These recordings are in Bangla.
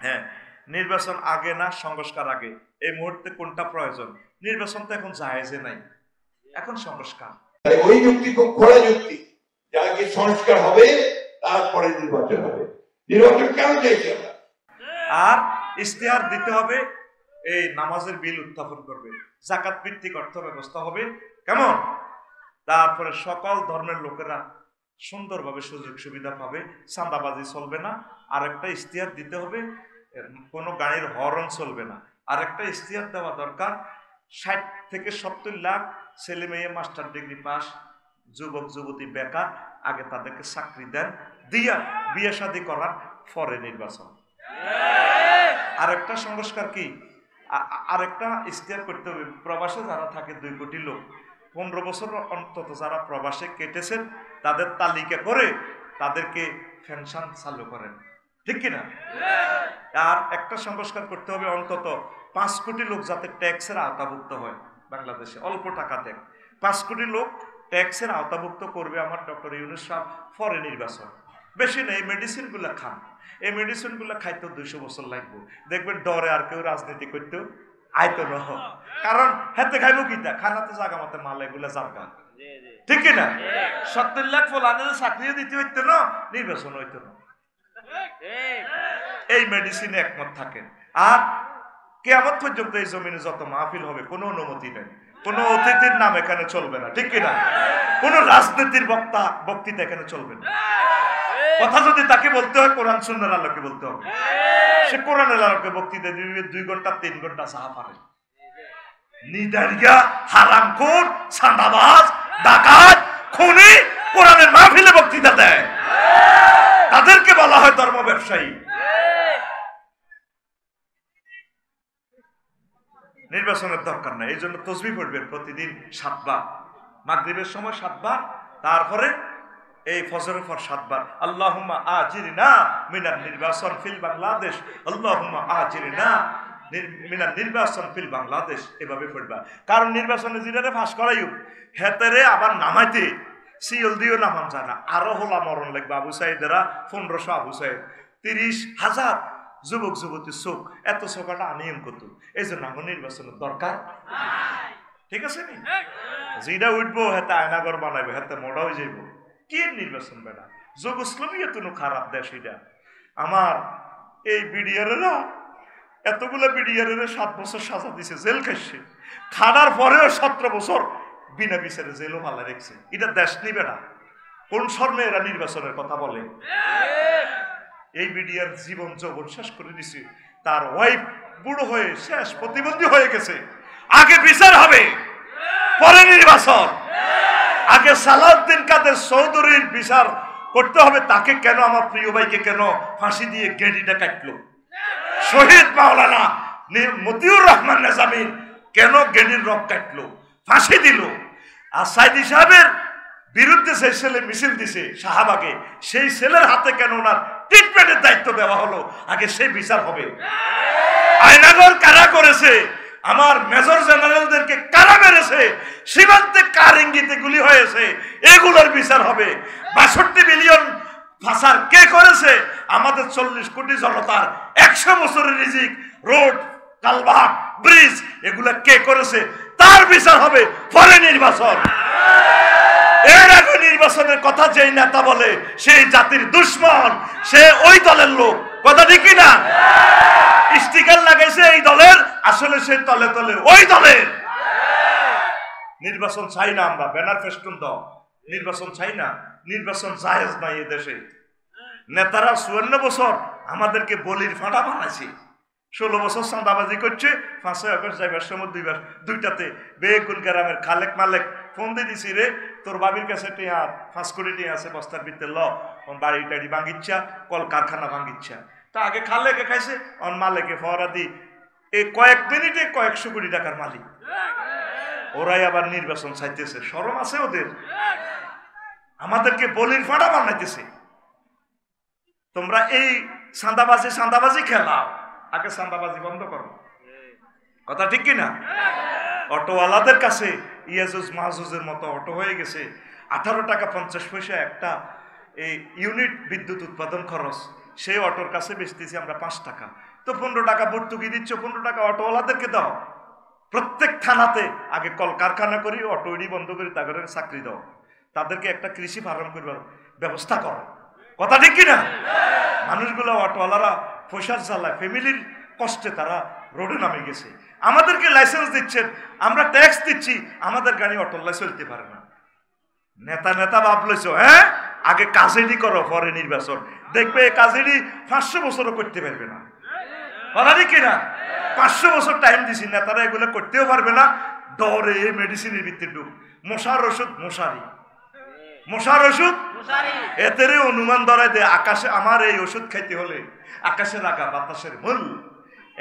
হ্যাঁ, নির্বাচন আগে না সংস্কার আগে? এই মুহূর্তে কোনটা প্রয়োজন? নির্বাচন তো এখন জায়েজে নাই, এখন সংস্কার। ওই যুক্তি খুব খোলা যুক্তি, যে আগে সংস্কার হবে তারপরে নির্বাচন হবে। নির্বাচন কেন চাইছে? আর ইশতেহার দিতে হবে, এই নামাজের বিল উত্থাপন করবে, জাকাত ভিত্তিক অর্থ ব্যবস্থা হবে, কেমন? তারপরে সকল ধর্মের লোকেরা সুন্দরভাবে সুযোগ সুবিধা পাবে, চাঁদাবাজি চলবে না। আরেকটা ইশতেহার দিতে হবে, কোনো গাড়ির হর্ন চলবে না। আরেকটা ইশতেহার দেওয়া দরকার, 60 থেকে 70 লাখ ছেলে মেয়ে মাস্টার ডিগ্রি পাস, যুবক যুবতী বেকার, আগে তাদেরকে চাকরি দেন, দিয়া বিয়ে শাদী করার পরে নির্বাচন। আরেকটা সংস্কার কি, আরেকটা ইশতেহার করতে হবে, প্রবাসে যারা থাকে 2 কোটি লোক, 15 বছর অন্তত যারা প্রবাসে কেটেছেন তাদের তালিকা করে তাদেরকে পেনশন চালু করেন, ঠিক কিনা? আর একটা সংস্কার করতে হবে, অন্তত 5 কোটি লোক যাতে ট্যাক্সের আওতাভুক্ত হয়। বাংলাদেশে অল্প টাকা ট্যাক্স, 5 কোটি লোক ট্যাক্সের আওতাভুক্ত করবে আমার ডক্টর ইউনূস সাহেব পরে নির্বাচন। বেশি নেই, মেডিসিনগুলো খান, এই মেডিসিনগুলো খাইতেও 200 বছর লাগবে। দেখবেন ডরে আর কেউ রাজনীতি করতেও আইতো না, কারণ হাতে খাইব কিটা, খানা তো জায়গা মতো মাল, এগুলো জায়গা, ঠিক কিনা? 70 লাখ ফলানের চাকরিও দিতে হইতো না, নির্বাচন হইতো না। এই মেডিসিনে একমত থাকেন। আর কিয়ামত পর্যন্ত এই জমিনে যত মাহফিল হবে কোনো অনুমতি নেই, কোনো অতিথির নাম এখানে চলবে না, ঠিক কিনা? কোনো রাজনীতির বক্তৃতা এখানে চলবে না। কথা যদি তাকে বলতে হয় কোরআন সুন্নাহর আলোকে বলতে হবে, সে কোরআনের আলোকে বক্তৃতা দিবে, 2 ঘন্টা 3 ঘন্টা সাহা পারে। নিদারিয়া হারামখোর, চাঁদাবাজ, ডাকাত, খুনি কোরআনের মাহফিলে বক্তৃতা দেয়, তাদেরকে বলা হয় ধর্ম ব্যবসায়ী। নির্বাচনের দরকার নাই, এই জন্য তসবিহ পড়বেন প্রতিদিন 7 বার, মাগরিবের সময় 7 বার, তারপরে এই ফজরের পর 7 বার আল্লাহুম্মা আজিরনা মিনান নির্বাচন ফিল বাংলাদেশ, আল্লাহুম্মা আজিরনা মিনান নির্বাচন ফিল বাংলাদেশ, এভাবে পড়বা। কারণ নির্বাচনে জিরারে ফাঁস করাইও, হেতেরে আবার নামাইতে সিএল দিও নামান যায় না, আরো হলা মরণ লাগবে। আবু সাইদেরা 1500 আবু সাইদ, 30,000 যুবক যুবতী চোখ, এত চোখাটা আনিয়ম কত, এই জন্য আমার নির্বাচনের দরকার, ঠিক আছে নি? যেটা উঠবো হেতে আয়নাগর বানাইবো, হেতে মোড়া হয়ে যাইব, কি নির্বাচন বেড়া? যোগ ইসলামীয় তো খারাপ দেশ এটা। আমার এই বিডিআরেরা এতগুলো বিডিআরের 7 বছর সাজা দিছে, জেল খাইছে, খানার পরেও 17 বছর বিনা বিচারে জেলও ভালো রেখেছে। এটা দেশ নিবে না, কোন শর্মে এরা নির্বাচনের কথা বলে? এই বিডিআর জীবন যৌবন শেষ করে দিছে, তার ওয়াইফ বুড়ো হয়ে শেষ, প্রতিবন্ধী হয়ে গেছে। আগে বিচার হবে, পরে নির্বাচন। আগে সালাউদ্দিন কাদের চৌধুরীর বিচার করতে হবে, তাকে কেন, আমার প্রিয় ভাইকে কেন ফাঁসি দিয়ে গেড়িটা কাটলো? শহীদ মাওলানা মতিউর রহমান নিজামীর কেন গেড়ির রক কাটলো, ফাঁসি দিল? আর সাইদি সাহেবের বিরুদ্ধে সেই ছেলে মিছিল দিছে শাহবাগে, সেই ছেলের হাতে কেন ওনার ট্রিটমেন্টের দায়িত্ব দেওয়া হলো? আগে সেই বিচার হবে। আয়নাগর কারা করেছে, আমার মেজর জেনারেলদেরকে কারা মেরেছে, সীমান্তে কার ইঙ্গিতে গুলি হয়েছে, এগুলোর বিচার হবে। 62 বিলিয়ন ফাসার কে করেছে? আমাদের 40 কোটি জনতার 100 বছরের রিজিক, রোড, কালভার্ট, ব্রিজ, এগুলা কে করেছে? তার বিচার হবে পরে নির্বাচন। এর আগে নির্বাচনের কথা যেই নেতা বলে সেই জাতির দুশ্মন, সে ওই দলের লোক, কথা ঠিক না? স্টিকার লাগাইছে এই দলের, আসলে সেই তলে তলে ওই দলের। নির্বাচন চাই না আমরা, ব্যানার ফেস্টুন দাও, নির্বাচন চাই না, নির্বাচন জায়েজ নাই এই দেশে। নেতারা 54 বছর আমাদেরকে বলির ফাঁটা বানাইছে, 16 বছর চাঁদাবাজি করছে, 5 আগস্ট যাইবার সময় 2টাতে বেগুন গ্রামের খালেক মালেক ফোন দিয়ে দিছি, রে তোর বাবির কাছে 5 কোটি টাকা আছে বস্তার ভিতরে, ল বাড়ি টাড়ি ভাঙিচ্ছা, কল কারখানা ভাঙিচ্ছা। তা আগে খালেকে খাইছে, অন মালেকে ফরা দি, এই কয়েক মিনিটে কয়েকশো কোটি টাকার মালিক। ওরাই আবার নির্বাচন চাইতেছে, শরম আছে ওদের? আমাদেরকে বলির ফাঁটা বানাইতেছে। তোমরা এই চাঁদাবাজি খেলাও, আগে চাঁদাবাজি বন্ধ করো, কথা ঠিক কিনা? অটোওয়ালাদের কাছে ইয়াজুজ মাহজুজের মতো অটো হয়ে গেছে, 18 টাকা 50 পয়সা একটা এই ইউনিট বিদ্যুৎ উৎপাদন খরচ। সেই অটোর কাছে বেচতেছি আমরা 5 টাকা, তো 15 টাকা ভর্তুকি দিচ্ছ, 15 টাকা অটোওয়ালাদেরকে দাও। প্রত্যেক থানাতে আগে কলকারখানা করি, অটোই বন্ধ করি, তাদের চাকরি দাও, তাদেরকে একটা কৃষি ফার্ম করবার ব্যবস্থা করো। কথা ঠিক কিনা? মানুষগুলো অটোওয়ালারা পয়সার জ্বালায়, ফ্যামিলির কষ্টে তারা রোডে নামে গেছে। আমাদেরকে লাইসেন্স দিচ্ছেন, আমরা ট্যাক্স দিচ্ছি, আমাদের গাড়ি অটোল্লায় চলতে পারে না। নেতা নেতা ভাবলেছ, হ্যাঁ আগে কাজেরই করো, পরে নির্বাচন দেখবে। কাজেরই 500 বছরও করতে পারবে না। কথা ঠিক কিনা? 500 বছর টাইম দিছি, নেতারা এগুলো করতেও পারবে না। ডরে মেডিসিনের ভিত্তির ডুব, মশার ওষুধ মশারি, মশার ওষুধ এতের অনুমান ধরায় দে। আকাশে আমার এই ওষুধ খাইতে হলে আকাশের আগা বাতাসের মূল,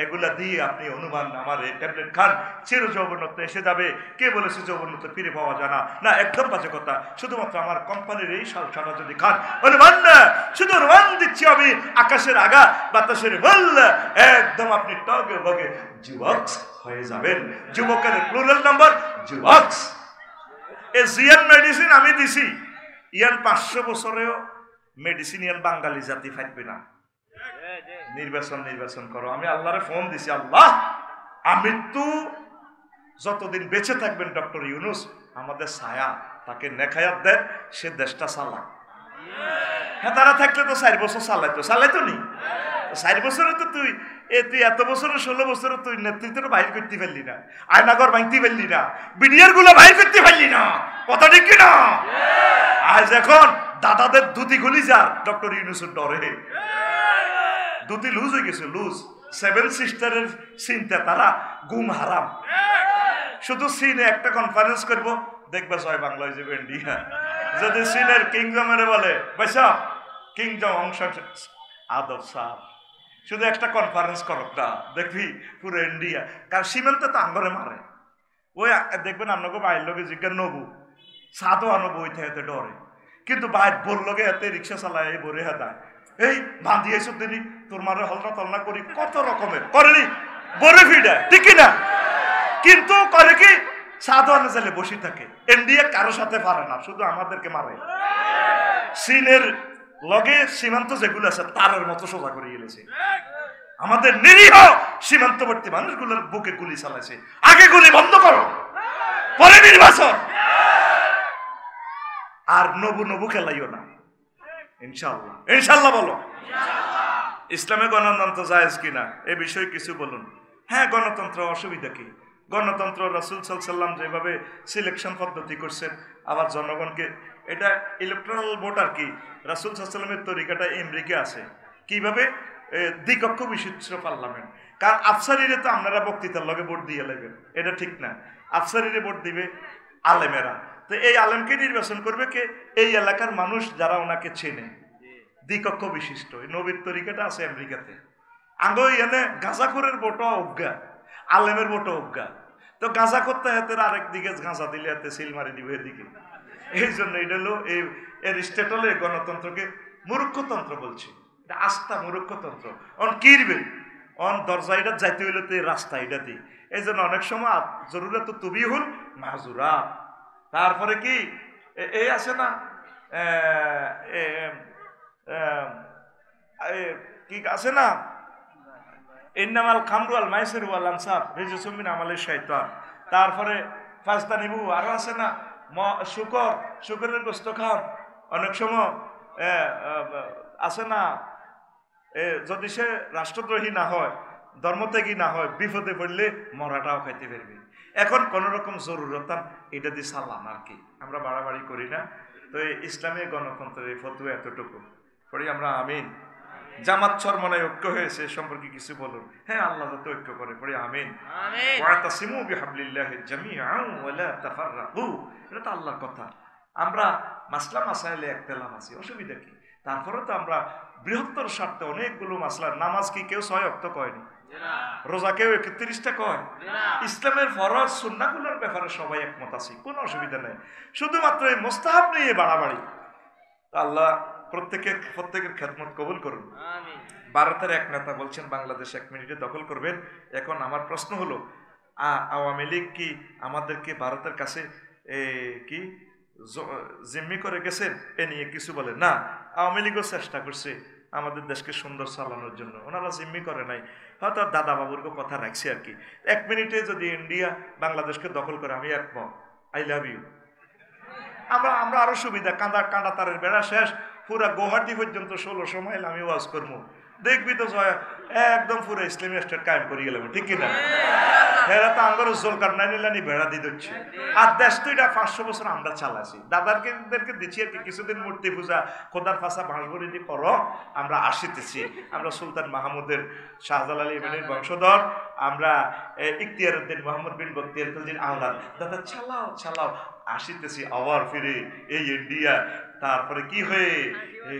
এগুলা দিয়ে আপনি অনুমান আমার এই ট্যাবলেট খান, চির যৌবনত্ব এসে যাবে। কে বলেছে যৌবনত্ব ফিরে পাওয়া যায় না? না, একদম বাজে কথা। শুধুমাত্র আমার কোম্পানির এই সালসাটা যদি খান, অনুমান না, শুধু অনুমান দিচ্ছি আমি, আকাশের আগা বাতাসের মূল, একদম আপনি টগে বগে যুবক হয়ে যাবেন। যুবকের প্লুরাল নাম্বার যুবক। এই জিয়ান মেডিসিন আমি দিছি, ইয়ান 500 বছরেও মেডিসিন ইয়ান বাঙালি জাতি ফাইবে না। নির্বাচন করো। আমি আল্লাহরে ফোন দিছি, আল্লাহ আমৃত্যু যতদিন বেঁচে থাকবেন ডক্টর ইউনূস আমাদের ছায়া, তাকে নেখায়াত দেন, সে দেশটা চালা। হ্যাঁ, তারা থাকলে তো 4 বছর চালাইতো নি। 4 বছরে তো তুই এত বছরে 16 বছরে তুই নেতৃত্ব বাইর করতে পারলি না, আয়নাগর ভাঙতে পারলি না, বিডিআর গুলো বাইর করতে পারলি না। কথা ঠিক কিনা? আজ এখন দাদাদের ধুতি খুলি যা ডক্টর ইউনূসের ডরে দুটি লুজ হয়ে গেছে, লুজ। 7 সিস্টারের চিন্তা, তারা গুম হারাম। শুধু চীনে একটা কনফারেন্স করবো, দেখবে জয় বাংলা হয়ে যাবে ইন্ডিয়া। যদি চীনের কিংজমের বলে বৈশা কিংজম অংশ আদব সাহ, শুধু একটা কনফারেন্স করক না, দেখবি পুরো ইন্ডিয়া। কারণ সীমান্তে তো আঙ্গরে মারে। ওই দেখবেন আপনাকে বাইর লোকে জিজ্ঞাসা নবু সাদও আনবো, ওই থেকে ডরে। কিন্তু বাইর বললোকে এতে রিক্সা চালায়, এই বরে হাতায়, এই বাঁধি এসব দিনই তোর মারে হলনা তলনা করি, কত রকমের করেনি বরে ফিডা, ঠিক না? কিন্তু করে কি সাধু আনে চাইলে বসে থাকে। ইন্ডিয়া কারো সাথে পারে না, শুধু আমাদেরকে মারে। চীনের লগে সীমান্ত যেগুলো আছে তারের মতো সোজা করে গেলেছে। আমাদের নিরীহ সীমান্তবর্তী মানুষগুলোর বুকে গুলি চালাইছে। আগে গুলি বন্ধ করো, পরে নির্বাচন। আর নবু খেলাইও না। ইনশাআল্লাহ, ইনশাআল্লাহ বলো। ইসলামে গণতন্ত্র জায়েজ কিনা এ বিষয়ে কিছু বলুন। হ্যাঁ, গণতন্ত্র অসুবিধা কি? গণতন্ত্র রাসূল সাল্লাল্লাহু আলাইহি ওয়াসাল্লাম যেভাবে সিলেকশন পদ্ধতি করছেন, আবার জনগণকে এটা ইলেকট্রাল ভোট আর কি, রাসূল সাল্লাল্লাহু আলাইহি ওয়াসাল্লামের তরিকাটা আমেরিকা আছে। কিভাবে? দ্বিকক্ষ বিশিষ্ট পার্লামেন্ট। কারণ আফসারিরে তো আপনারা বক্তৃতার লগে ভোট দিয়ে লাগবেন, এটা ঠিক না। আফসারিরে ভোট দিবে আলেমেরা। তো এই আলেমকে নির্বাচন করবে কে? এই এলাকার মানুষ যারা ওনাকে চেনে। দ্বিকক্ষ বিশিষ্ট এই নবীর তরিকাটা আছে আমেরিকাতে। আঙ্গ এনে গাঁজাখোরের ভোটও অজ্ঞা, আলেমের ভোটও অজ্ঞা। তো গাঁজা করতে হাতের আরেক দিকে গাঁজা দিলে হাতে সিল মারি দিবে এদিকে। এই জন্য এটা হলো এই এরিস্টটলে গণতন্ত্রকে মূর্খতন্ত্র বলছে। এটা আস্থা মূর্খতন্ত্র। অন কিরবে অন দরজা এটা যাইতে হইলে তো রাস্তা এটা দিই। এই জন্য অনেক সময় জরুরত তুবি হল মাজুরা। তারপরে কি এই আছে না কি আছে না, ইন্নামাল খামরু আল মাইসিরু ওয়াল আনসাব রিজসুম মিন আমালিশ শাইতান। তারপরে ফাজতানিবু, আরো আছে না শুকরের গোশত খান। অনেক সময় আছে না, যদি সে রাষ্ট্রদ্রোহী না হয়, ধর্মত্যাগী না হয়, বিপদে পড়লে মরাটাও খাইতে পারবে। এখন কোন রকম জরুরতান এটা দিয়ে সালাম আর কি, আমরা বাড়াবাড়ি করি না। তো ইসলামী গণতন্ত্রের এই ফতোয়া এতটুকু পড়ি আমরা আমিন। জামাত চরমনায় ঐক্য হয়েছে সম্পর্কে কিছু বলুন। হ্যাঁ, আল্লাহ যাতে ঐক্য করে, পড়ি আমিন। ওয়াতাসিমু বিহাবলিল্লাহি জামিআন ওয়া লা তাফাররাকু, এটা তো আল্লাহর কথা। আমরা মাসলা মাসাইলে একতেলাফ আছি, অসুবিধা কি? তারপরে তো আমরা বৃহত্তর স্বার্থে অনেকগুলো মাসলা। নামাজ কি কেউ 6 ওয়াক্ত কয়নি? রোজা কেউ 31টা কয়? ইসলামের ফরজ সুন্নাহগুলোর ব্যাপারে সবাই একমত আছি, কোনো অসুবিধা নেই। শুধুমাত্র এই মুস্তাহাব নিয়ে বাড়াবাড়ি। আল্লাহ প্রত্যেকের খেদমত কবুল করুন। ভারতের এক নেতা বলছেন বাংলাদেশ 1 মিনিটে দখল করবেন। এখন আমার প্রশ্ন হলো, আওয়ামী লীগ কি আমাদেরকে ভারতের কাছে কি জিম্মি করে গেছেন? এ নিয়ে কিছু বলে না। আওয়ামী লীগও চেষ্টা করছে আমাদের দেশকে সুন্দর চালানোর জন্য। ওনারা জিম্মি করে নাই, হয়তো দাদা বাবুরকে কথা রাখছি আর কি। 1 মিনিটে যদি ইন্ডিয়া বাংলাদেশকে দখল করে আমি একমত, আই লাভ ইউ। আমরা আরো সুবিধা, কাঁটা তারের বেড়া শেষ, পুরা গুয়াহাটি পর্যন্ত 1600 মাইল আমি ওয়াজ করবো, দেখবি তো একদম পুরো ইসলামী স্টেট কায়েম করে গেলাম, ঠিক কিনা? হেরা তো আমার জোলকার নাইলানি বেড়া দিয়ে দিচ্ছে। আর দেশ তো এটা 500 বছর আমরা চালাছি, দাদাদেরকে দিচ্ছি আর কি। কিছুদিন মূর্তি পূজা, খোদার ফাঁসা বাঁশবড়ি দিয়ে করো, আমরা আসিতেছি। আমরা সুলতান মাহমুদের, শাহজালাল ইমানির বংশধর, আমরা ইখতিয়ার উদ্দিন মোহাম্মদ বিন বখতিয়ার খলজির আওলাদ। দাদা চালাও আসিতেছি আবার ফিরে এই ইন্ডিয়া। তারপরে কি হয়ে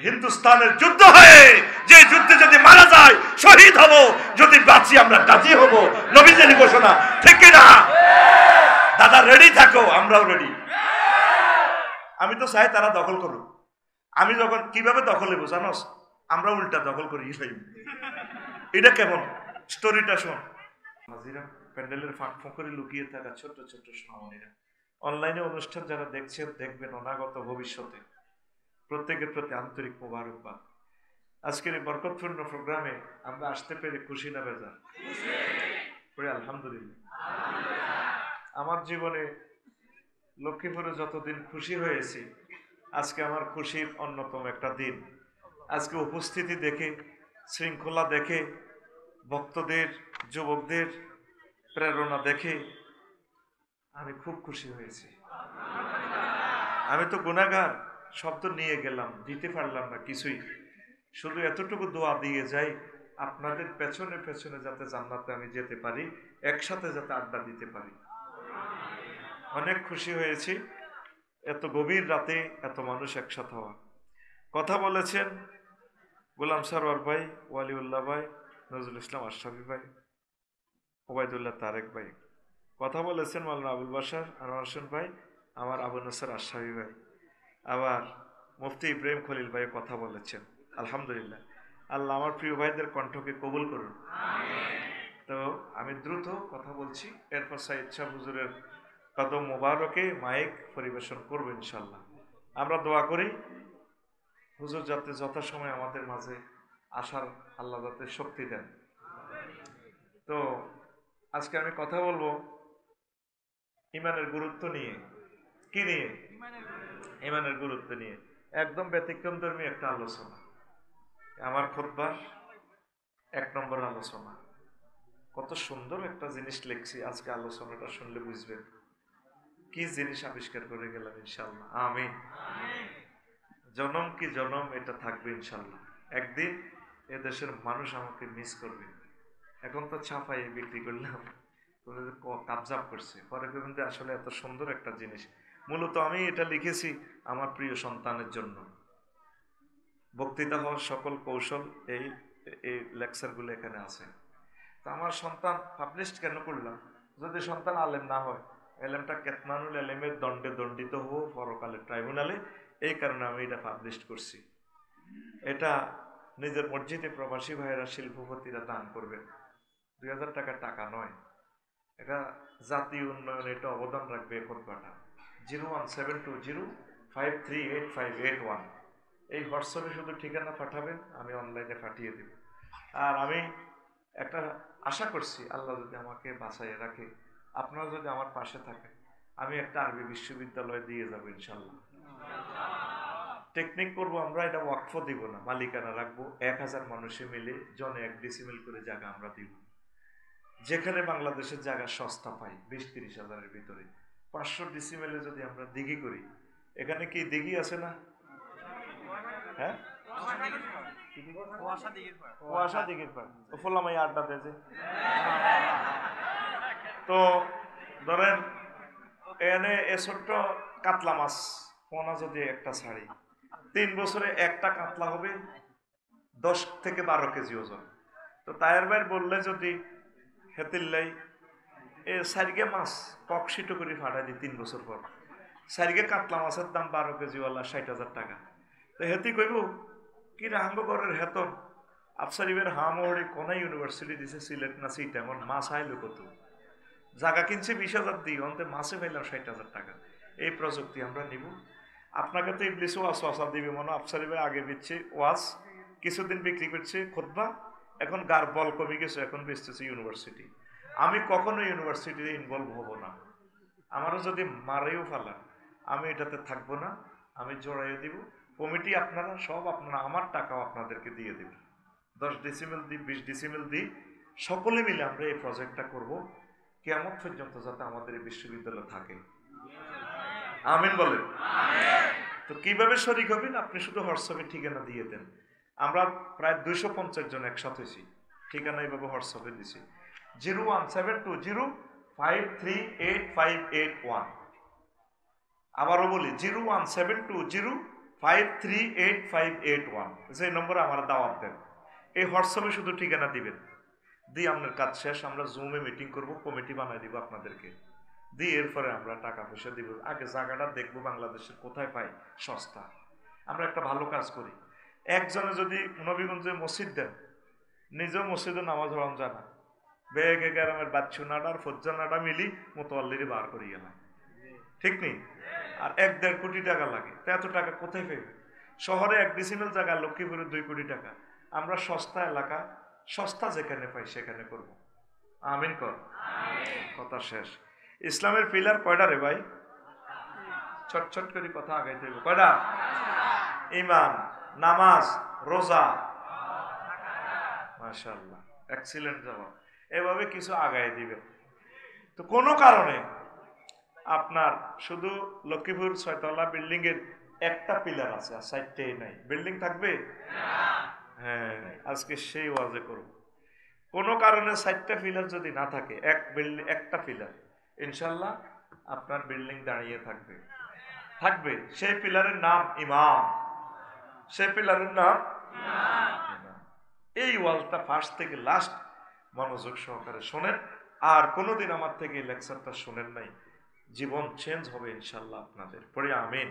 হিন্দুস্তানের যুদ্ধ হয়ে, যে যুদ্ধে যদি মারা যায় শহীদ হব, যদি বাঁচি আমরা গাজী হব, নবীজির ঘোষণা, ঠিক না? দাদা রেডি থাকো, আমরাও রেডি। আমি তো চাই তারা দখল করুক। আমি যখন কিভাবে দখল হইব জানোস? আমরা উল্টা দখল করি ফেলি। এটা কেমন স্টোরিটা শোন। হাজিরা প্যান্ডেলের ফাঁক ফোঁকরে লুকিয়ে থাকা ছোট্ট ছোট্ট সোনামণিরা, অনলাইনে অনুষ্ঠান যারা দেখছেন দেখবেন, অনাগত ভবিষ্যতে প্রত্যেকের প্রতি আন্তরিক মোবারকবাদ। আজকের এই বরকতপূর্ণ প্রোগ্রামে আমরা আসতে পেরে খুশি না বেজার? আলহামদুলিল্লাহ। আমার জীবনে লক্ষ্মীপুরে যতদিন খুশি হয়েছি, আজকে আমার খুশির অন্যতম একটা দিন। আজকে উপস্থিতি দেখে, শৃঙ্খলা দেখে, ভক্তদের, যুবকদের প্রেরণা দেখে আমি খুব খুশি হয়েছি। আমি তো গুনাহগার, শব্দ নিয়ে গেলাম, দিতে পারলাম না কিছুই। শুধু এতটুকু দোয়া দিয়ে যাই, আপনাদের পেছনে পেছনে যাতে জান্নাতে আমি যেতে পারি, একসাথে যাতে আড্ডা দিতে পারি। অনেক খুশি হয়েছি এত গভীর রাতে এত মানুষ একসাথে হওয়া। কথা বলেছেন গোলাম সরওয়ার ভাই, ওয়ালিউল্লাহ ভাই, নজরুল ইসলাম আশরাফি ভাই, ওবায়দুল্লাহ তারেক ভাই। কথা বলেছেন মাওলানা আবুল বাশার আনোয়ার হোসেন ভাই, আমার আবু নসর আশরাফি ভাই। আবার মুফতি ইব্রাহিম খলিল ভাই কথা বলেছেন। আলহামদুলিল্লাহ, আল্লাহ আমার প্রিয় ভাইদের কণ্ঠকে কবুল করুন। তো আমি দ্রুত কথা বলছি, এরপর সাইদ শাহ হুজুরের কদম মোবারকে মাইক পরিবেশন করবো ইনশাল্লাহ। আমরা দোয়া করি হুজুর যাতে যথাসময় আমাদের মাঝে আসার আল্লাহ যাতে শক্তি দেন। তো আজকে আমি কথা বলবো ইমানের গুরুত্ব নিয়ে। কি নিয়ে? ইমানের গুরুত্ব নিয়ে। একদম ব্যতিক্রমধর্মী একটা আলোচনা, আমার খুতবার 1 নম্বর আলোচনা। কত সুন্দর একটা জিনিস লিখছি, আজকে আলোচনাটা শুনলে বুঝবেন কি জিনিস আবিষ্কার করে গেলাম ইনশাল্লাহ। আমিন। জনম কি জনম এটা থাকবে ইনশাল্লাহ। একদিন এদেশের মানুষ আমাকে মিস করবে। এখন তো ছাপাই বিক্রি করলাম, কাবজাব করছে, পরে কিন্তু আসলে এত সুন্দর একটা জিনিস। মূলত আমি এটা লিখেছি আমার প্রিয় সন্তানের জন্য। বক্তৃতা হওয়ার সকল কৌশল এই লেকচারগুলো এখানে আছে। তো আমার সন্তান পাবলিশড কেন করলাম? যদি সন্তান আলেম না হয়, এলেমটা কেতমানুল এলেমের দণ্ডে দণ্ডিত হবো পরকালের ট্রাইব্যুনালে, এই কারণে আমি এটা পাবলিশ করছি। এটা নিজের মসজিদে প্রবাসী ভাইয়েরা, শিল্পপতিরা দান করবেন। 2000 টাকা নয়, এটা জাতীয় উন্নয়নে এটা অবদান রাখবে। খুতবাটা 01720538581 এই হোয়াটসঅ্যাপে শুধু ঠিকানা পাঠাবেন, আমি অনলাইনে পাঠিয়ে দেব। আর আমি একটা আশা করছি, আল্লাহ যদি আমাকে বাঁচাইয়ে রাখে, আপনারা যদি আমার পাশে থাকেন, আমি একটা আরবি বিশ্ববিদ্যালয় দিয়ে যাবো ইনশাল্লাহ। টেকনিক করবো আমরা, এটা ওয়াকফ দিব না, মালিকানা রাখবো। 1000 মানুষে মিলে জনে 1 ডিসিমেল করে জায়গা আমরা দিব। যেখানে বাংলাদেশের জায়গা সস্তা পাই 20-30 হাজারের ভিতরে, 500 ডিসিমেলে যদি আমরা দিঘি করি, এখানে কি দিঘি আছে না? হ্যাঁ, কুয়াশা দিঘির পার ফোলামাই আড্ডা দেছে। তো ধরেন এখানে এ ছোট্ট কাতলা মাছ পোনা যদি একটা ছাড়ি, 3 বছরে একটা কাতলা হবে 10 থেকে 12 কেজি ওজন। তো তায়ের ভাই বললে যদি হেতিল্লাই এ সারিগে মাছ ককশিটো করে ফাটাই দিই 3 বছর পর, সারিগে কাতলা মাছের দাম 12 কেজিওয়ালা 60,000 টাকা। তো হেতি কইব কি রাহাঙ্গ ঘরের হেতন আফসারিবের হামহরি কোন ইউনিভার্সিটি দিছে, সিলেট না সিটা, এমন মাছ আইলো কত, জায়গা কিনছে 20,000 দিই, অন্তে মাছে পাইলাম 60,000 টাকা। এই প্রযুক্তি আমরা নিব। আপনাকে তো ইবলিস ওয়াজ দিবে মনে, আফসারিবে আগে দিচ্ছে ওয়াজ কিছুদিন বিক্রি করছে খুতবা, এখন গার বল কমে গেছে, এখন বেচতেছে ইউনিভার্সিটি। আমি কখনো ইউনিভার্সিটিতে ইনভলভ হব না। আমারও যদি মারেও ফেলা, আমি এটাতে থাকবো না, আমি জড়াইয়ে দিব। কমিটি আপনারা সব আপনারা, আমার টাকাও আপনাদেরকে দিয়ে দেব। 10 ডিসিমেল দিই, 20 ডিসিমেল দিই, সকলে মিলে আমরা এই প্রজেক্টটা করব কিয়ামত পর্যন্ত, যাতে আমাদের এই বিশ্ববিদ্যালয় থাকে। আমিন বলেন। তো কিভাবে শরীক হবেন? আপনি শুধু হোয়াটসঅ্যাপে ঠিকানা দিয়ে দেন। আমরা প্রায় 250 জন একসাথে হয়েছি, ঠিকানা এইভাবে হোয়াটসঅ্যাপে দিছি 01720538581। আবারও বলি 01720538581, যে নম্বরে আমার দাওয়াত দেন। এই হোয়াটসঅ্যাপে শুধু ঠিকানা দিবেন, দিয়ে আপনার কাজ শেষ। আমরা জুমে মিটিং করব, কমিটি বানাই দিব আপনাদেরকে দিয়ে, এরপরে আমরা টাকা পয়সা দিব। আগে জায়গাটা দেখবো বাংলাদেশের কোথায় পাই সস্তা। আমরা একটা ভালো কাজ করি, একজনে যদি নবীগঞ্জে মসজিদ দেন, নিজেও মসজিদে নামাজ পড়ান জানা, বেগে গ্রামের বাচ্চু নাডার ফজ্জা নাডা মিলি মোতোয়াল্লিরে বার করি গেলাম, ঠিক নেই? আর 1-1.5 কোটি টাকা লাগে, তো এত টাকা কোথায় পেবে? শহরে 1 ডিসিমেল জায়গা, লক্ষ্মীপুরে 2 কোটি টাকা। আমরা সস্তা এলাকা, সস্তা যেখানে পাই সেখানে করব। আমিন কর। কথা শেষ। ইসলামের পিলার কয়টা রে ভাই? ছোট ছোট করে কথা আগাইতে হবে। কয়টা? ঈমান, নামাজ, রোজা। মাশাআল্লাহ, এক্সিলেন্ট জবাব। এভাবে কিছু আগায় দিবেন। তো কোনো কারণে আপনার শুধু লক্ষ্মীপুর 6তলা বিল্ডিং এর একটা পিলার আছে আর 4টেই নাই, বিল্ডিং থাকবে? হ্যাঁ, আজকে সেই ওয়াজে করব। কোনো কারণে 4টা পিলার যদি না থাকে, একটা পিলার, ইনশাল্লাহ আপনার বিল্ডিং দাঁড়িয়ে থাকবে। সেই পিলারের নাম ইমাম। সেই পিলারের নাম ইমাম। এই ওয়াজটা ফার্স্ট থেকে লাস্ট মনোযোগ সহকারে শোনেন। আর কোনোদিন আমার থেকে এই লেকচারটা শোনেন নাই, জীবন চেঞ্জ হবে ইনশাল্লাহ আপনাদের। পরে আমিন।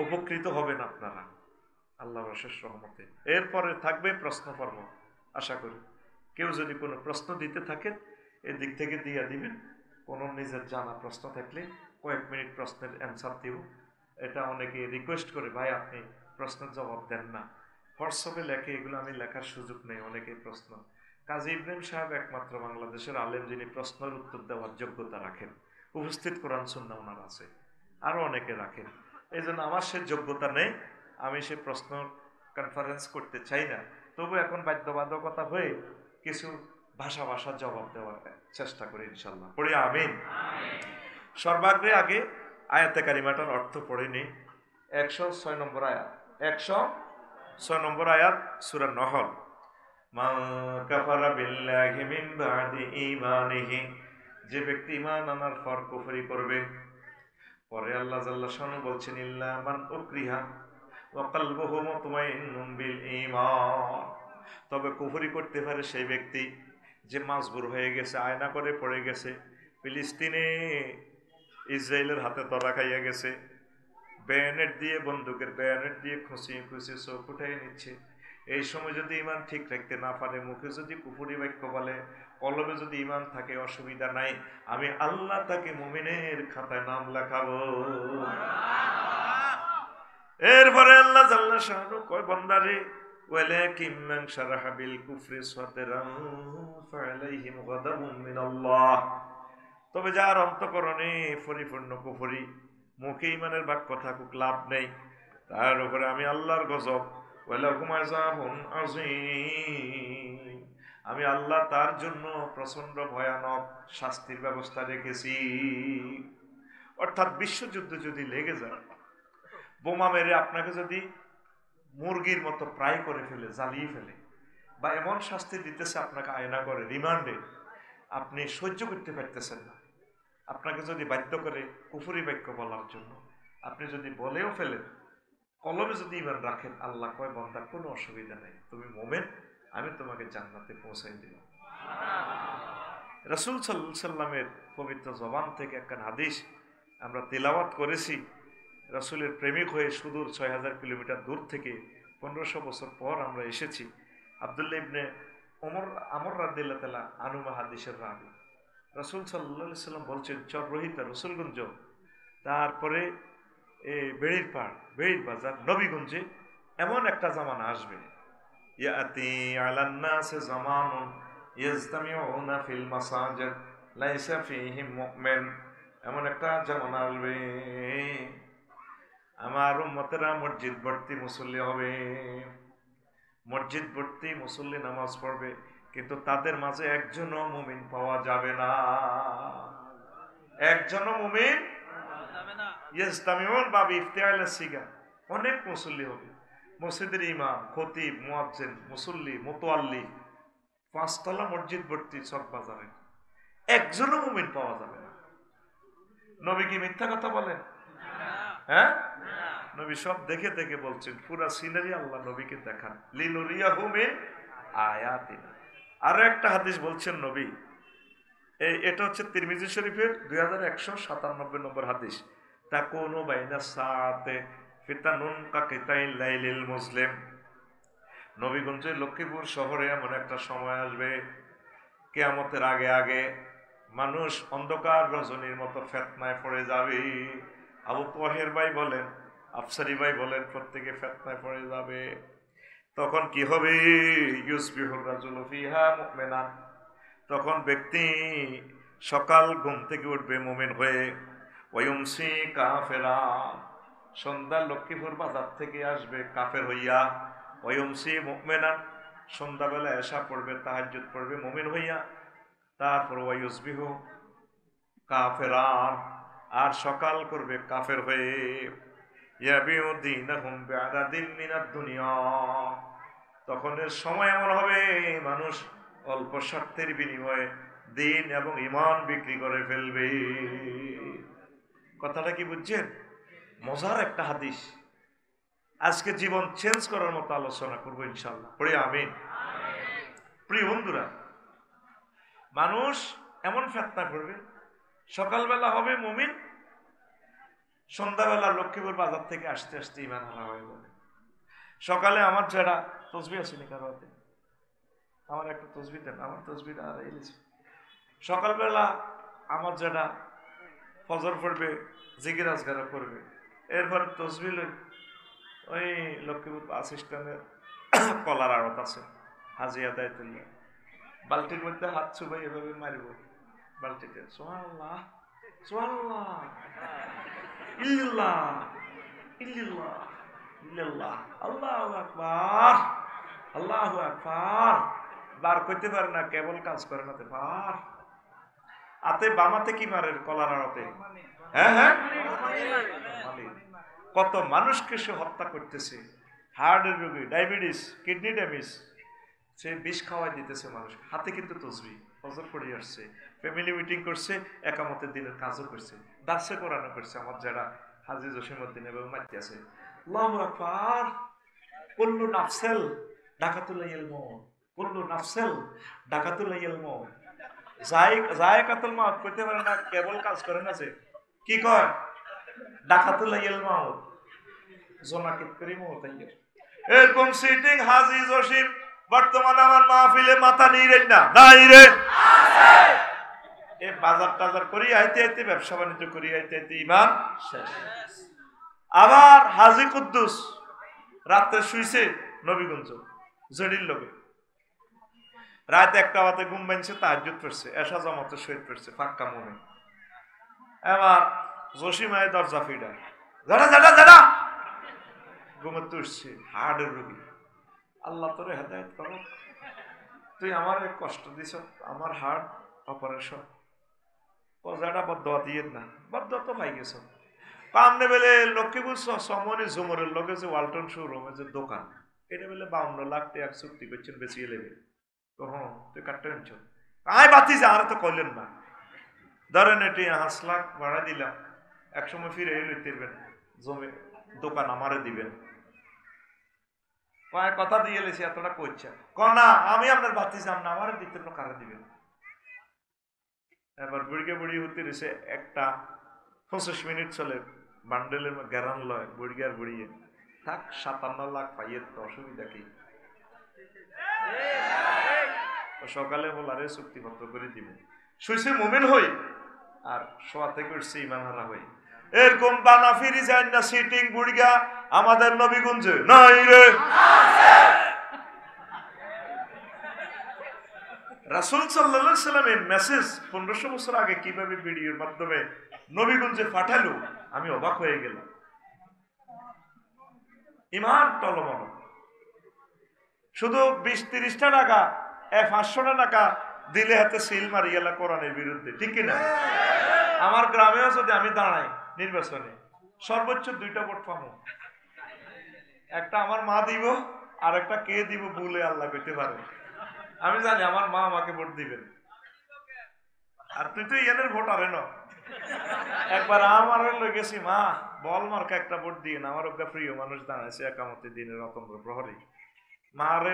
উপকৃত হবেন আপনারা আল্লাহর অশেষ রহমতে। এরপরে থাকবে প্রশ্ন পর্ব। আশা করি কেউ যদি কোনো প্রশ্ন দিতে থাকেন, এদিক থেকে দিয়ে দিবেন। কোনো নিজের জানা প্রশ্ন থাকলে কয়েক মিনিট প্রশ্নের অ্যান্সার দিব। এটা অনেকে রিকোয়েস্ট করে, ভাই আপনি প্রশ্নের জবাব দেন না, হোয়াটসঅ্যাপে লেখে, এগুলো আমি লেখার সুযোগ নেই। অনেকে প্রশ্ন, কাজী ইব্রাহিম সাহেব একমাত্র বাংলাদেশের আলেম যিনি প্রশ্নের উত্তর দেওয়ার যোগ্যতা রাখেন। উপস্থিত কোরআন সুন্নাহ ওনার আছে, আরও অনেকে রাখেন। এই জন্য আমার সে যোগ্যতা নেই, আমি সে প্রশ্ন কনফারেন্স করতে চাই না। তবু এখন বাধ্যবাধকতা হয়ে কিছু ভাষা জবাব দেওয়ার চেষ্টা করি ইনশাল্লাহ। পড়ি আমিন। সর্বাগ্রে আগে আয়াতে কারিমাটার অর্থ পড়ে নিই। 106 নম্বর আয়াত, 106 নম্বর আয়াত সূরা নহল। মান কাফারা বিল্লাহি মিন বাদি ঈমানিহি, যে ব্যক্তি ঈমান আনার পর কুফরি করবে। পরে আল্লাহ জাল্লা শানু বলছেন, ইল্লা মান উকরিহা ওয়া কলবুহু মুতমাইন্নুন বিল ঈমান, তবে কুফরি করতে পারে সেই ব্যক্তি যে মাজবুর হয়ে গেছে, আয়না করে পড়ে গেছে, ফিলিস্তিনে ইসরায়েলের হাতে ধরা খাইয়া গেছে, বেয়ানেট দিয়ে, বন্দুকের বেয়ানেট দিয়ে খুঁচিয়ে চোখ উঠাই নিচ্ছে। এই সময় যদি ইমান ঠিক রাখতে না পারে, মুখে যদি কুফরি বাক্য বলে, কলবে যদি ইমান থাকে, অসুবিধা নাই, আমি আল্লাহ তাকে মুমিনের খাতায় নাম লেখাবো। এরপরে আল্লাহ জাল্লা শানু কয়, বান্দারে ওয়ালাকিন মান শারাহা বিল কুফরি সাদরান ফালাইহিম গাদাবুন মিনাল্লাহ, তবে যার অন্তঃকরণে পরিপূর্ণ কুফরি, মুখে ইমানের বাক্য থাকুক লাভ নেই, তার উপরে আমি আল্লাহর গজব, ওয়ালাহুম আযাবুন আযীম, আমি আল্লাহ তার জন্য প্রচন্ড ভয়ানক শাস্তির ব্যবস্থা রেখেছি। অর্থাৎ বিশ্বযুদ্ধ যদি লেগে যায়, বোমা মেরে আপনাকে যদি মুরগির মতো প্রায় করে ফেলে, জ্বালিয়ে ফেলে, বা এমন শাস্তি দিতেছে আপনাকে আয়না করে, রিমান্ডে, আপনি সহ্য করতে পারতেছেন না, আপনাকে যদি বাধ্য করে কুফরি বাক্য বলার জন্য, আপনি যদি বলেও ফেলেন, কলমে যদি ইমান রাখেন, আল্লাহ কয়, বান্দা কোনো অসুবিধা নেই, তুমি মোমেন, আমি তোমাকে জান্নাতে পৌঁছাই দিলাম। রাসূল সাল্লাল্লাহু আলাইহি সাল্লামের পবিত্র জবান থেকে একটা হাদিস আমরা তিলাওয়াত করেছি। রাসূলের প্রেমিক হয়ে সুদূর 6000 কিলোমিটার দূর থেকে 1500 বছর পর আমরা এসেছি। আব্দুল্লাহ ইবনে আমর রাদিয়াল্লাহু তাআলা আনহু হাদিসের রাবি। রাসূল সাল্লাল্লাহু আলাইহি সাল্লাম বলছেন, চররহিতা রসুলগঞ্জ, তারপরে বেড়ির বাজার নবীগঞ্জে এমন একটা জামানা আসবে ইয়াতি আলান নাস জামানুন ইয়াজতামিউনা ফিল মাসাজিদ লাইসা ফীহিম মুমিন। এমন একটা জামানা আসবে আমার উম্মতেরা মসজিদ ভর্তি মুসল্লি হবে, মসজিদ ভর্তি মুসল্লি নামাজ পড়বে, কিন্তু তাদের মাঝে একজনও মুমিন পাওয়া যাবে না, একজনও মুমিন ইস্তামিউন বা ইফতিআলের সিগা। অনেক মুসল্লি হবে, মসজিদের ইমাম, খতিব, মুয়াজ্জিন, মুসল্লি, মুতাওয়াল্লি, পাঁচতলা মসজিদ ভর্তি সব বাজারে, একজনও মুমিন পাওয়া যাবে না। নবী কি মিথ্যা কথা বলেন? হ্যাঁ, নবী সব দেখে দেখে বলছেন, পুরা সিনারি আল্লাহ নবীকে দেখান, লিনুরিয়াহু মিন আয়াতিনা। আরো একটা হাদিস বলছেন নবী, এটা হচ্ছে তিরমিজি শরীফের 2197 নম্বর হাদিস, তাকুনু বাইনা সাআতে ফিতানুন কাকিতাইল লাইলিল মুসলিম। নবীগঞ্জে লক্ষ্মীপুর শহরে এমন একটা সময় আসবে, কিয়ামতের আগে আগে মানুষ অন্ধকার রজনীর মতো ফিতনায় পড়ে যাবে। আবু তাহের ভাই বলেন, আফসারি ভাই বলেন, প্রত্যেকে ফিতনায় পড়ে যাবে। তখন কি হবে? ইউসবিহুর রাজুলু ফিহা মুমিনান। তখন ব্যক্তি সকাল ঘুম থেকে উঠবে মুমিন হয়ে, ওয়ায়ুমসি কাফেরা। সন্ধ্যা লক্ষ্মীপুর বাজার থেকে আসবে কাফের হইয়া, ওয়ায়ুমসি মুমিনান। সন্ধ্যাবেলা এশা পড়বে, তাহাজ্জুদ পড়বে মুমিন হইয়া। তারপর ওয়ায়ুসবিহু কাফেরান, আর সকাল করবে কাফের হয়ে। ইয়াবিউ দীনাহুম বিআরাদিন মিনাদ দুনিয়া। তখনের সময় এমন হবে মানুষ অল্প স্বার্থের বিনিময়ে দিন এবং ঈমান বিক্রি করে ফেলবে। কথাটা কি বুঝছেন? মজার একটা হাদিস। আজকে জীবন চেঞ্জ করার মতো আলোচনা করবো ইনশাআল্লাহ, পড়ে আমিন। প্রিয় বন্ধুরা, মানুষ এমন ফিতনা করবে, সকালবেলা হবে মুমিন, সন্ধ্যাবেলা লক্ষ্মীপুর বাজার থেকে আসতে আসতে ঈমান হারা হয়ে যাবে। সকালে আমার যারা তসবিহ আছে নি কারো হাতে, আমার একটা তসবিহ দেন, আমার তসবিহটা আর এলেছে। সকালবেলা আমার যারা ফজর পড়বে, জিকির আজকার করবে, এরপর তসবিহ ওই লক্ষ্মীপুর বাস স্ট্যান্ডের কলার আড়ত আছে, হাজিয়া দায়িত্বল্লাহ, বালতির মধ্যে হাত ছুবাই এভাবে মারিব, বালতিতে সুবহানাল্লাহ সুবহানাল্লাহ ইল্লাল্লাহ ইল্লাল্লাহ ইল্লাল্লাহ আল্লাহু আকবার আল্লাহু আকবার। বার করতে পারে না, কেবল কাজ করে না, পার আতে বামাতে কি মারে কলার আড়তে। হ্যাঁ হ্যাঁ, কত মানুষকে সে হত্যা করতেছে, হার্টের রোগী, ডায়াবেটিস, কিডনি ড্যামেজ, সে বিষ খাওয়াই দিতেছে মানুষ হাতে, কিন্তু তসবিহ ফজর পড়ে আসছে, ফ্যামিলি মিটিং করছে, একামতের দিনের কাজও করছে, দার্সে কোরআন করছে। আমার যারা হাজী জসিমউদ্দিন এবং মাতি আছে, আল্লাহু আকবার। কুল্লু নাফসেল ডাকাতুল মউত, কুল্লু নাফসেল ডাকাতুল মউত। যায়কাতুল মাউত কইতে পারে না, কেবল কাজ করে না, যে কি কয় ডাকাতুল মাউত, জোনাকিত করি মউত আইয়া। এরকম সিটিং হাজী জসিম বর্তমানে আমার মাহফিলে মাথা নিয়ে না, নাই রে, এই বাজার টাজার করি আইতে আইতে, ব্যবসা বাণিজ্য করি আইতে আইতে ঈমান শেষ। আবার হাজী কুদ্দুস রাতে শুইছে নবীগঞ্জ জড়ির লগে, রাত 1টা বাজে ঘুম ভাঙছে, তাহাজ্জুদ পড়ছে, এশা জামাতে শহীদ পড়ছে, পাক্কা মুমিন। এবার জসিমায় দরজা ফিডায়, জাডা জাডা জাডা, ঘুমে তুলছে, হার্টের রোগী। আল্লাহ তোরে হেদায়েত করো, তুই আমার কষ্ট দিছ, আমার হার্ট অপারেশন, জাডা বদদোয়া দিয়ে না, বদদোয়া তো পাই গেছ। কামনে বেলে লক্ষ্মীপুর সমনি ঝুমরের লগে যে ওয়ালটন শোরুমে যে দোকান, এটা বেলে 52 লাখ টাকা চুক্তি করছেন, বেচিয়ে লেবে। তো হ্যাঁ, তুই কাটতে আনছ, আয় বাতি যা, আর তো কইলেন না, ধরেন এটি 5 লাখ ভাড়া দিলাম, একসময় ফিরে এলে দিবেন, জমি দোকান আমারে দিবেন। কথা দিয়ে এলেছি, এতটা কইছে না, আমি আপনার বাতি যাম না, আমারে দিতে কারে দিবেন। এবার বুড়িকে বুড়ি হতে রয়েছে, একটা 25 মিনিট চলে, বান্ডেলের গ্যারান লয়, বুড়িয়ে আর বুড়িয়ে থাক, 57 লাখ পাইয়ে তো অসুবিধা কি। সকালে বলারে চুক্তিপত্র করে দিব, শুইছে মুমিন হই, আর শোয়া থেকে উঠছে ঈমান হারা হই। এরকম বানা ফিরি যায় না সিটিং বুড়িগা আমাদের নবীগঞ্জে নাই রে, রাসূল সাল্লাল্লাহু আলাইহি সাল্লামের মেসেজ 1500 বছর আগে কিভাবে ভিডিওর মাধ্যমে নবীগঞ্জে পাঠালো, আমি অবাক হয়ে গেলাম। ইমান টলমল। শুধু 20-30টা টাকা 500 টাকা দিলে হাতে সিল মারি গেল কোরআনের বিরুদ্ধে, ঠিক কিনা? আমার গ্রামেও যদি আমি দাঁড়াই নির্বাচনে, সর্বোচ্চ 2টা ভোট পাবো। একটা আমার মা দিব, আর একটা কে দিব বলে আল্লাহ কইতে পারে। আমি জানি আমার মা আমাকে ভোট দিবেন। আর তুই তো ইয়াদের ভোট আরে না। একবার আমার লই গেছি, মা বল মার্কা একটা ভোট দিয়ে না, আমার ওগা প্রিয় মানুষ দাঁড়াইছে একামতে দিনের রতন্দ্র প্রহরী। মারে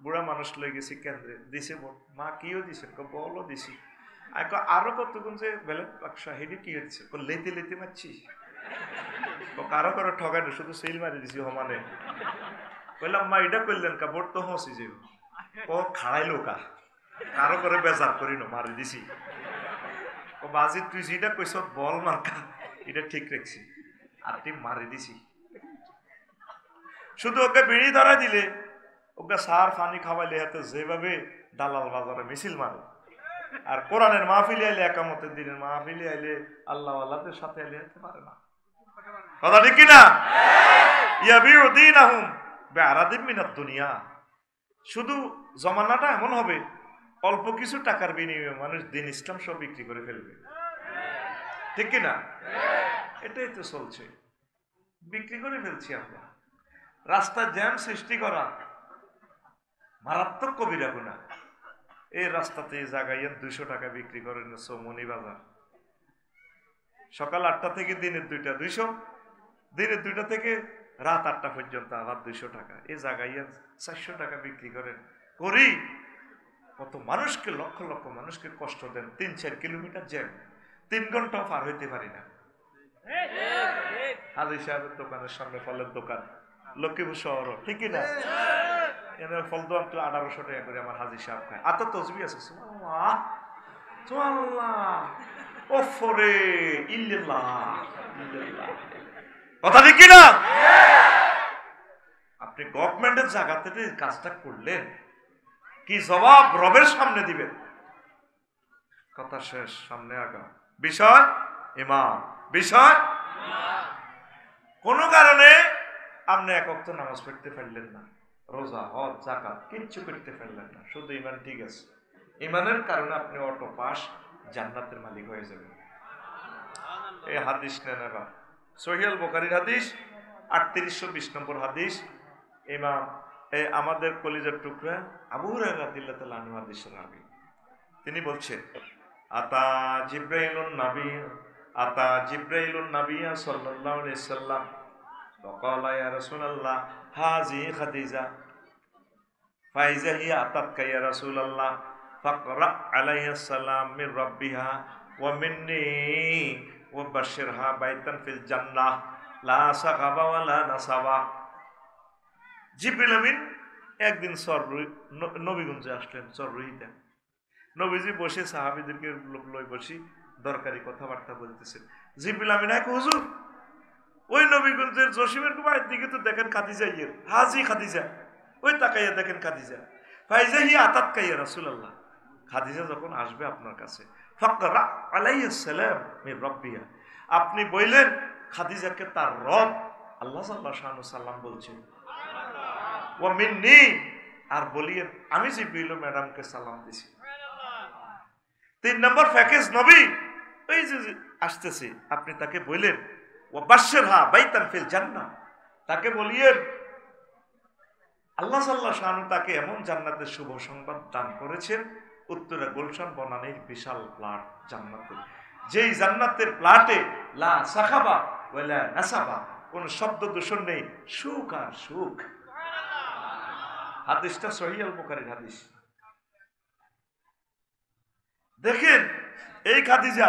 বুড়া মানুষ লই গেছি কেন্দ্রে, দিছে ভোট। মা কিও দিছে? বলও দিছি। আরো কতক্ষণ যে ব্যালট বাক্স হেডি কি হচ্ছে, লেতে লেতে মারছিস? কারো কারো ঠগানো, শুধু সেল মারি দিছি সমানে। বললাম মা এটা করলেন কা? ভোট তো হসি যে ও খাড়াইলো কা, কারো করে বেজার করি না, মারি দিছি। ও বাজি তুই যেটা কইস বল মার্কা এটা ঠিক রাখছি, আর তুই মারি দিছি। শুধু ওকে বিড়ি ধরা দিলে, ওকে সার পানি খাওয়াইলে হাতে যেভাবে দালাল বাজারে মিছিল মারে। আর কোরআনের মাহফিলে আইলে, একামতের দিনের মাহফিলে আইলে, আল্লাহ আল্লাহদের সাথে আইলে যেতে পারে না। কথা ঠিক কিনা? ইয়াবিউ দীনাহুম বিআরাদিম মিনাদ দুনিয়া। শুধু জমানাটা এমন হবে, অল্প কিছু টাকার বিনিময়ে মানুষ দিন ইসলাম সব বিক্রি করে ফেলবে, ঠিক কিনা? এটাই তো চলছে, বিক্রি করে ফেলছি আমরা। রাস্তায় জ্যাম সৃষ্টি করা মারাত্মক কবিরা গুনাহ। এই রাস্তাতে জায়গায় 200 টাকা বিক্রি করেন চৌমনি বাজার। সকাল 8টা থেকে দিনের 2টা 200, দিনের 2টা থেকে রাত 8টা পর্যন্ত আবার 200 টাকা। এই জায়গায় 400 টাকা বিক্রি করেন। করি কত মানুষকে, লক্ষ লক্ষ মানুষকে কষ্ট দেন। 3-4 কিলোমিটার জ্যাম, 3 ঘন্টাও পার হইতে পারি না। হাজি সাহেবের দোকানের সামনে ফলের দোকান, লক্ষ্মীপুর শহর, ঠিক না? এনে ফল দোকান তো 1800 টাকা করে আমার হাজি সাহেব খায়। আর তো তসবি আছে, সুবহানাল্লাহ সুবহানাল্লাহ ওফরে ইল্লাল্লাহ ইল্লাল্লাহ। কথা ঠিক কি না? আপনি গভর্নমেন্টের জায়গা থেকে কাজটা করলেন, কি জবাব রবের সামনে দিবেন? কথা শেষ, সামনে আগা। বিষয় ইমান, বিষয় কোন কারণে আপনি এক ওয়াক্ত নামাজ পড়তে পারলেন না, রোজা হজ যাকাত কিচ্ছু করতে পারলেন না, শুধু ইমান ঠিক আছে। ইমানের কারণে আপনি অটো পাস, জান্নাতের মালিক হয়ে যাবেন। এই হাদিস নেন এবার, সহিহ আল বুখারীর হাদিস 3820 নম্বর হাদিস। ইমাম এই আমাদের কলিজার টুকরা আবু হুরায়রা রাদিয়াল্লাহু তাআলা আনহু হাদিসের রাবী, তিনি বলছেন, আতা জিব্রাইলুন নবী, আতা জিব্রাইলুন নবী সাল্লাল্লাহু আলাইহি সাল্লাম ওয়াকালা ইয়া রাসূলুল্লাহ হাযি খাদিজা ফাইজা হিয়া আতাতকা ইয়া রাসূলুল্লাহ ফাকরা আলাইহিস সালাম মির রাব্বিহা ওয়া মিন্নি ওয়া বাশশিরহা বাইতান ফিল জান্নাহ লা সাগাবা ওয়া লা নাসাবা। জিবরিল আমিন একদিন নবীগঞ্জে আসলেন, চররুহিতে। নবীজি বসে সাহাবীদেরকে লই বসি দরকারি কথাবার্তা বলতেছেন। জিবরিল আমিন এক হুজুর, ওই নবীগঞ্জের জসিমের বাড়ির দিকে তো দেখেন খাদিজা, ইয়ের হাজি খাদিজা, ওই তাকাইয়া দেখেন খাদিজা। ফাইজা হিয়া আতাতকা ইয়া রাসূলুল্লাহ, খাদিজা যখন আসবে আপনার কাছে, ফাকরা আলাইহিস সালাম মির রাব্বিহা, আপনি বললেন খাদিজাকে তার রব আল্লাহ সাল্লাল্লাহু আলাইহি সাল্লাম বলছেন, ওয়া মিন্নি, আর বলিয়েন আমি জিবরিল ম্যাডামকে সালাম দিছি। 3 নম্বর প্যাকেজ নবী এই যে আসতেছে, আপনি তাকে বললেন ওয়া বাশশিরহা বাইতান ফিল জান্নাহ, তাকে বলিয়েন আল্লাহ সাল্লাল্লাহু আলাইহি তাকে এমন জান্নাতের শুভ সংবাদ দান করেছেন, উত্তরে গুলশান বনানীর বিশাল প্লাট জান্নাতের, যেই জান্নাতের প্লাটে লা সাখাবা ওয়ালা নাসাবা, কোন শব্দ দূষণ নেই, সুখ আর সুখ। হাদিসটা সহিহ আল বুখারীর হাদিস। দেখেন এই খাদিজা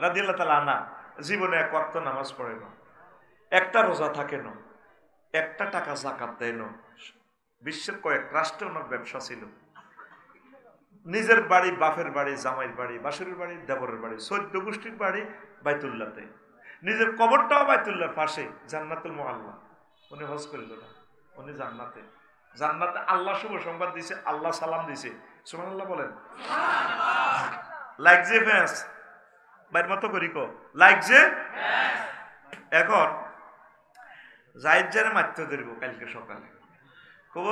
রাদিয়াল্লাহু তাআলা আনহা জীবনে এক ওয়াক্ত নামাজ পড়ে না, একটা রোজা থাকে না, একটা টাকা যাকাত দেয় না। বিশ্বের কয়েক রাষ্ট্রে ওনার ব্যবসা ছিল। নিজের বাড়ি, বাপের বাড়ি, জামাইয়ের বাড়ি, বাসুরের বাড়ি, দেবরের বাড়ি, 14 গোষ্ঠীর বাড়ি বাইতুল্লাহতে, নিজের কবরটাও বাইতুল্লাহর পাশে, জান্নাতুল মুআল্লা। উনি হজ করিল না, উনি জান্নাতে, জান্নাতে আল্লাহ শুভ সংবাদ দিছে, আল্লাহ সালাম দিছে, সুবহানাল্লাহ বলেন। লাইক যে ফেস বাইর মতো করি কো লাইক যে। এখন জাহিদ জারে মারতে ধরব কালকে সকালে, কব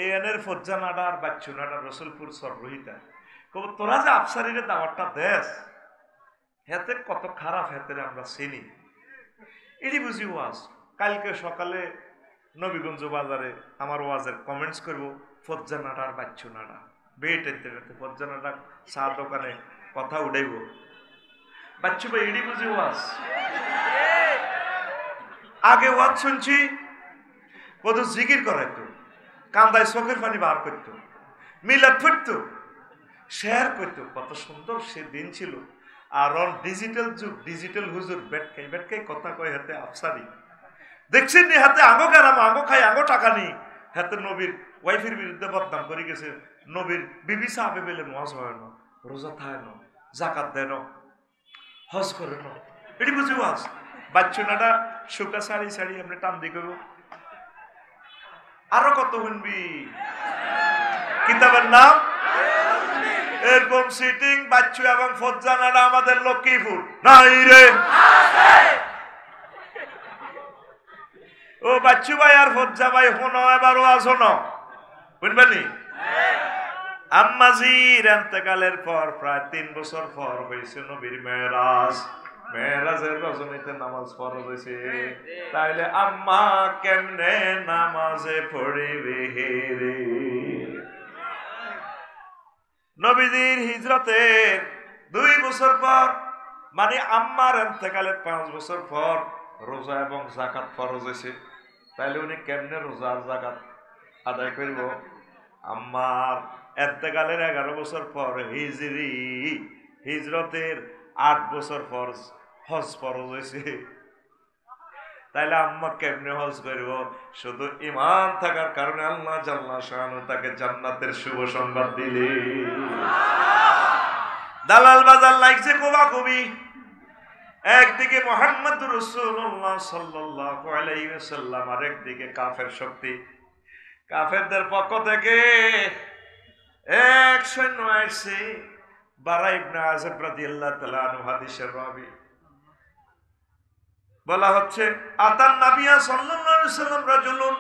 এনের ফজ্জা নাডা আর বাচ্চু নাডা রসুলপুর সররোহিতা, কব তোরা যে আফসারিরে দাওয়াতটা দেশ হেতে কত খারাপ, হেতে আমরা চিনি, এটি বুঝি ওয়াজ। কালকে সকালে নবীগঞ্জ বাজারে আমার ওয়াজের কমেন্টস করব ফজ্জা নাডা আর বাচ্চু নাডা, বেট এতে ফজ্জা নাডা চা দোকানে কথা উঠাইব, বাচ্চু ভাই এটি বুঝি ওয়াজ। আগে ওয়াজ শুনছি কত জিকির করাইতো, কান্দায় চোখের পানি বার করতো, মিলাদ ফুটতো, শেয়ার করতো, কত সুন্দর সে দিন ছিল। আর অন ডিজিটাল যুগ, ডিজিটাল হুজুর বেটকাই কথা কয় হাতে আফসারি দেখছেন নি, হাতে আঙো গেলাম আঙো খাই আঙো টাকা নি, হাতে নবীর ওয়াইফের বিরুদ্ধে বদনাম করে গেছে, নবীর বিবি সাহাবে বেলে ওয়াজ হয় না, রোজা থায় না, জাকাত দেয় না, হজ করে না, এটি বুঝি ওয়াজ। বাচ্চু নাটা শুকা শাড়ি শাড়ি আপনি টান দিয়ে করব, আরো কত শুনবি কিতাবের নাম এরকম সিটিং বাচ্চু এবং ফজ্জা নাডা আমাদের লক্ষ্মীপুর নাই রে। ও বাচ্চু ভাই আর ফজ্জা ভাই শোনো, এবার ওয়াজ শোনো, বুঝবেনি। আম্মাজির ইন্তেকালের পর প্রায় 3 বছর পর হয়েছে নবীর মেরাজ। মেরাজের রজনীতে নামাজ ফরজ হয়েছে, তাইলে আম্মা কেমনে নামাজে পড়িবে রে। নবীজির হিজরতের 2 বছর পর, মানে আম্মার ইন্তেকালের 5 বছর পর রোজা এবং যাকাত ফরজ হয়েছে, তাইলে উনি কেমনে রোজা আর যাকাত আদায় করব। আম্মার ইন্তেকালের 11 বছর পর হিজরতের 8 বছর পর হজ ফরজ হয়েছে, তাইলে আম্মা কেমনে হজ করব। শুধু ঈমান থাকার কারণে আল্লাহ জাল্লা শাআনু তাকে জান্নাতের শুভ সংবাদ দিলে। দালাল বাজার লাগছে কোবা কবি, একদিকে মুহাম্মদুর রাসূলুল্লাহ সাল্লাল্লাহু আলাইহি ওয়াসাল্লাম, আর একদিকে কাফের শক্তি। কাফেরদের পক্ষ থেকে এক সৈন্য আসছে, বারা ইবনে আযিব রাদিয়াল্লাহু তাআলা আনহু হাদিসের রাবী, বলা হচ্ছে আতান নাবিয়া সাল্লাল্লাহু আলাইহি ওয়াসাল্লাম রাজুলুন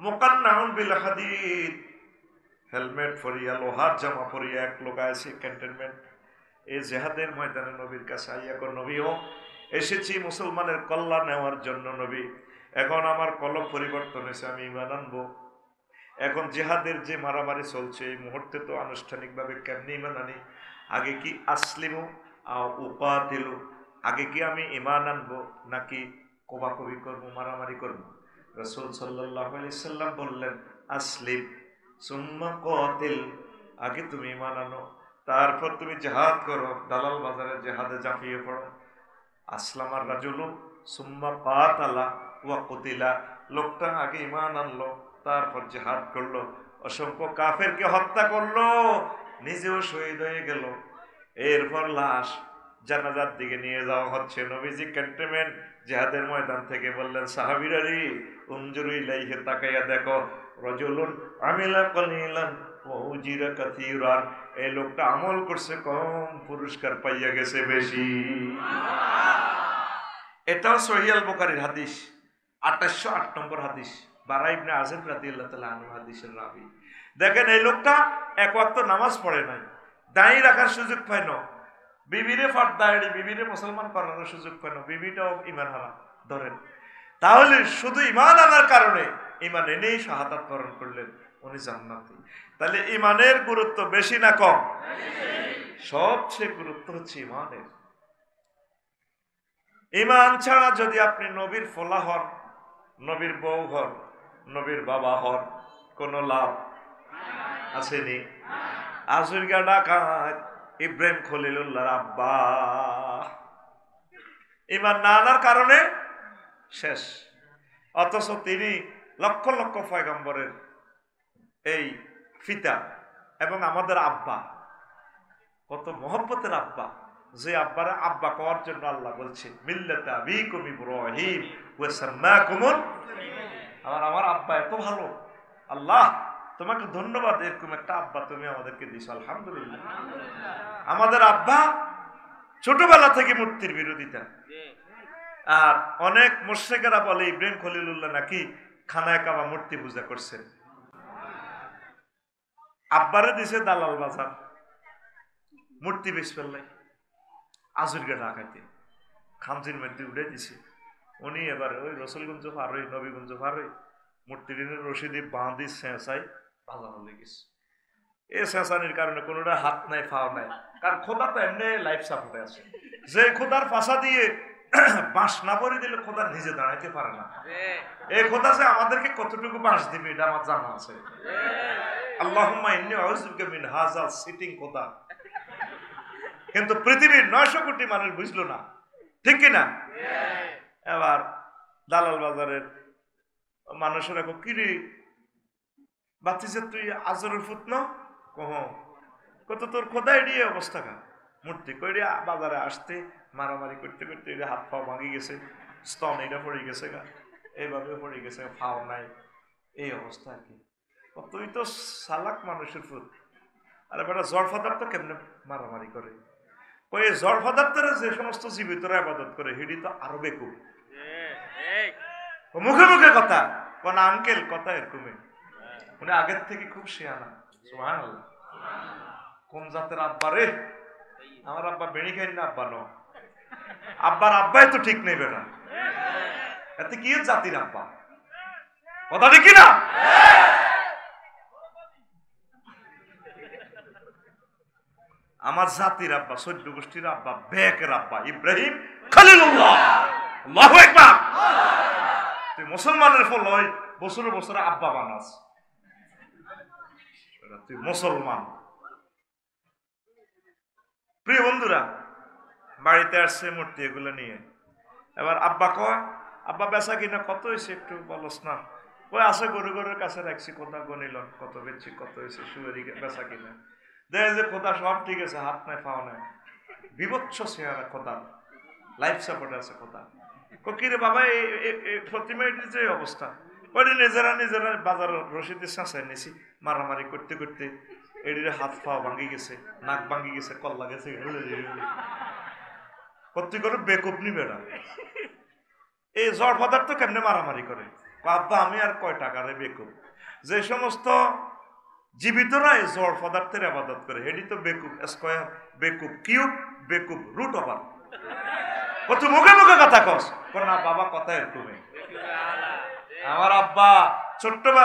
মুকান্নাউন বিল হাদিদ, হেলমেট পরিয়া লোহার জামা পরিয়া এক লোক আছে ক্যান্টনমেন্ট এই জিহাদের ময়দানে নবীর কাছে আইয়া কো, নবীও এসেছি মুসলমানের কল্যাণ নেওয়ার জন্য, নবী এখন আমার কলব পরিবর্তন হয়েছে, আমি ঈমান আনবো। এখন জিহাদের যে মারামারি চলছে এই মুহূর্তে তো আনুষ্ঠানিকভাবে কেমনি ঈমান আনি, আগে কি আসলিমু আও উকাতিলু, আগে কি আমি ঈমান আনবো নাকি কোবাকবি করবো, মারামারি করবো। রাসূল সাল্লাল্লাহু আলাইহি সাল্লাম বললেন আসলিম সুম্মা কাতিল, আগে তুমি ঈমান আনো তারপর তুমি জিহাদ করো, দালাল বাজারে জিহাদে ঝাঁপিয়ে পড়ো। আসলামার রাজুলু সুম্মা কাতালা ওয়া কুতিলা, লোকটা আগে ঈমান আনলো তারপর জিহাদ করলো, অসংখ্য কাফেরকে হত্যা করলো, নিজেও শহীদ হয়ে গেল। এরপর লাশ জানাজার দিকে নিয়ে যাওয়া হচ্ছে, নবীজি ক্যান্টনমেন্ট জিহাদের ময়দান থেকে বললেন সাহাবীরা রে উনজুরু ইলাইহি, তাকাইয়া দেখো, রাজুলুন আমিলা কালিলান ওয়া উজিরা কাসীরান, এই লোকটা আমল করছে কম, পুরস্কার পাইয়া গেছে বেশি। এটাও সহিহ আল বুখারীর হাদিস, 2808 নম্বর হাদিস, বারা ইবনে আযিব রাদিয়াল্লাহু তাআলা আনহু হাদিসের রাবী। দেখেন এই লোকটা এক ওয়াক্ত নামাজ পড়ে নাই, দাঁড়িয়ে রাখার সুযোগ পায় না, বিবিরে ফাটদাড়ি বিবিরে মুসলমান করানোর সুযোগ পায় না, বিবিটাও ঈমান হারা ধরেন। তাহলে শুধু ঈমান আনার কারণে, ঈমান এনেই শাহাদাত বরণ করলেন, উনি জান্নাতি। তাহলে ঈমানের গুরুত্ব বেশি না কম? সবচেয়ে গুরুত্ব হচ্ছে ঈমানের। ঈমান ছাড়া যদি আপনি নবীর ফলা হন, নবীর বউ হন, নবীর বাবা হন, কোনো লাভ আসেনি। আজুরগা ডাকাত ইব্রাহিম খলিলুল্লাহর আব্বা ঈমান না আনার কারণে শেষ, অথচ তিনি লক্ষ লক্ষ পয়গম্বরের এই পিতা এবং আমাদের আব্বা, কত মহব্বতের আব্বা, যে আব্বারে আব্বা কওয়ার জন্য আল্লাহ বলছে মিল্লাতা আবিকুম ইব্রাহিম ওয়া সাম্মাকুমুল, আমার আব্বা এত ভালো, আল্লাহ তোমাকে ধন্যবাদ, এরকম একটা আব্বা তুমি আমাদেরকে দিছো, আলহামদুলিল্লাহ। আমাদের আব্বা ছোটবেলা থেকে মূর্তির বিরোধিতা, আর অনেক মুশরিকেরা বলে ইব্রাহিম খলিলুল্লাহ নাকি খানায় কাবা মূর্তি পূজা করছেন। আব্বারে দিছে দালাল বাজার মূর্তি বেশ ফেললাই আজুরকে ঢাকাইতে খামজির মধ্যে উঠে দিছে। উনি এবার ওই রসুলগঞ্জ পারই নবীগঞ্জ পারই মূর্তির রশিদি বাঁধি চেঁচাই বাজানো লেগেছে। এই চেঁচানির কারণে কোনোটা হাত নাই ফাও নাই, কারণ খোদা তো এমনি লাইফ সাপোর্টে আছে। যে খোদার ফাঁসা দিয়ে বাঁশ না পরে দিলে খোদা নিজে দাঁড়াইতে পারে না। এই খোদা যে আমাদেরকে কতটুকু বাঁশ দিবে এটা আমার জানা আছে। আল্লাহুম্মা ইন্নী আউযুবিকা মিন হাযাল সিটিং খোদা। কিন্তু পৃথিবীর 900 কোটি মানুষ বুঝলো না, ঠিক কিনা? এবার দালাল বাজারের মানুষেরা কিরে বাতিছে তুই আজরের ফুতন কহ কত তোর খোদাই দিয়ে অবস্থা কা মূর্তি কইরে বাজারে আসতে মারামারি করতে করতে হাত পাও ভাঙি গেছে, স্তন এটা পড়ে গেছে গা, এইভাবে পড়ে গেছে, ফাও নাই, এই অবস্থা আর কি। তুই তো সালাক মানুষের ফুত, আর বেটা জড় পদার্থ কেমনে মারামারি করে? ওই জড় পদার্থের যে সমস্ত জীবিতরা ইবাদত করে হেডি তো আরো বেকুব, মুখে মুখে কথা কোন আঙ্কেল কথা এরকমই। উনি আগের থেকে খুব শিয়ানা, সুবহানাল্লাহ। কোন জাতের আব্বা রে? আমার আব্বা বেড়ি খাই না, আব্বা ন, আব্বার আব্বাই তো ঠিক নেই বেড়া, এতে কি জাতির আব্বা? কথা ঠিক না? আমার জাতির আব্বা, 14 গোষ্ঠীর আব্বা, বেকের আব্বা ইব্রাহিম খলিলুল্লাহ। আল্লাহু আকবার। তুই মুসলমানের ফল হয় বছরে বছরে আব্বা বানাস, তুই মুসলমান। প্রিয় বন্ধুরা, বাড়িতে আসছে মূর্তি এগুলো নিয়ে। এবার আব্বা কয়, আব্বা বেচা কিনা কত হয়েছে একটু বলস না? ওই আছে গরু গরুর কাছে রাখছি, কোথা গনিল কত বেচছি, কত হয়েছে সুয়েরি বেচা কিনা। দেখে যে খোদা সব ঠিক আছে, হাত নাই পাও নাই, বিভৎস চেহারা খোদা, লাইফ সাপোর্টে আছে খোদা। কিরে বাবা প্রতিমার যে অবস্থা, ওই নিজেরা নিজেরা বাজার রশিদের চাঁচাই নিছি, মারামারি করতে করতে এটির হাত পাও ভাঙি গেছে, নাক ভাঙি গেছে, কল্লা গেছে, কর্তি করে বেকুব নি বেড়া। এই জড় পদার্থ কেমনে মারামারি করে? আব্বা আমি আর কয় টাকারে বেকুব। যে সমস্ত জীবিতরা এই জড় পদার্থের আবাদত করে হেডি তো বেকুব স্কয়ার, বেকুব কিউব, বেকুব রুট ওভার। কত মুখে মুখে কথা কস, না বাবা কথা এরকমই। আমার আব্বা ছোট্টবেলা